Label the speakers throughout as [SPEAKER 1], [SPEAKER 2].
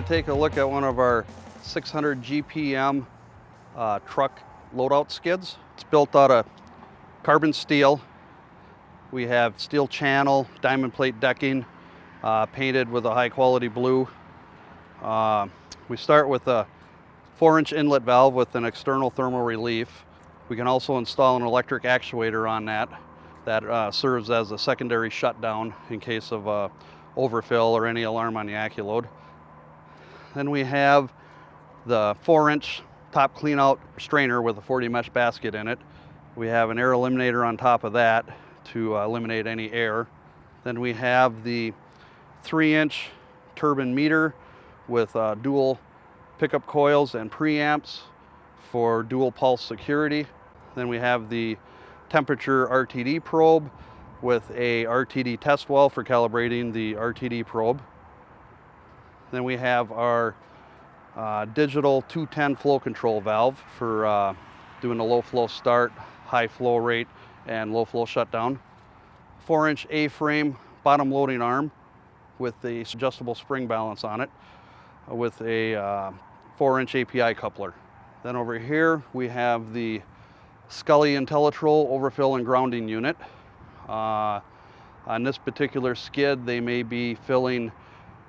[SPEAKER 1] take a look at one of our 600 GPM truck loadout skids. It's built out of carbon steel. We have steel channel, diamond plate decking, painted with a high quality blue. We start with a 4-inch inlet valve with an external thermal relief. We can also install an electric actuator on that serves as a secondary shutdown in case of overfill or any alarm on the aculode. Then we have the 4-inch top Cleanout Strainer with a 40 mesh basket in it. We have an air eliminator on top of that to eliminate any air. Then we have the 3-inch Turbine Meter with dual pickup coils and preamps for dual pulse security. Then we have the temperature RTD probe with a RTD test well for calibrating the RTD probe. Then we have our digital 210 flow control valve for doing a low flow start, high flow rate, and low flow shutdown. 4-inch A-frame bottom loading arm with the adjustable spring balance on it with a 4-inch API coupler. Then over here we have the Scully intellitroll overfill and grounding unit. On this particular skid, they may be filling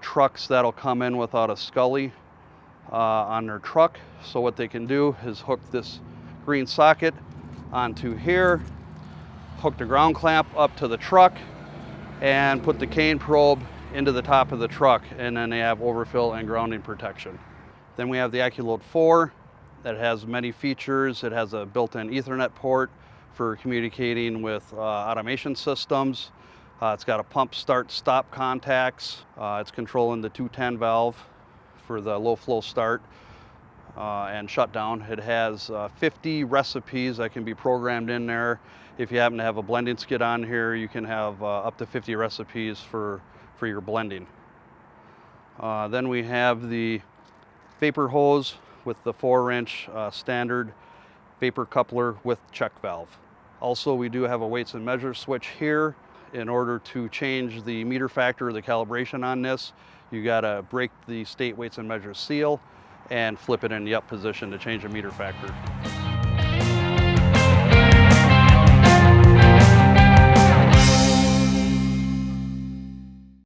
[SPEAKER 1] trucks that'll come in without a scully on their truck. So what they can do is hook this green socket onto here, hook the ground clamp up to the truck, and put the cane probe into the top of the truck, and then they have overfill and grounding protection. Then we have the aculode 4 that has many features. It has a built-in Ethernet port for communicating with automation systems. It's got a pump start-stop contacts. It's controlling the 210 valve for the low flow start and shutdown. It has 50 recipes that can be programmed in there. If you happen to have a blending skid on here, you can have up to 50 recipes for your blending. Then we have the vapor hose with the 4-inch standard vapor coupler with check valve. Also, we do have a weights and measures switch here. In order to change the meter factor or the calibration on this, you gotta break the state weights and measures seal and flip it in the up position to change the meter factor.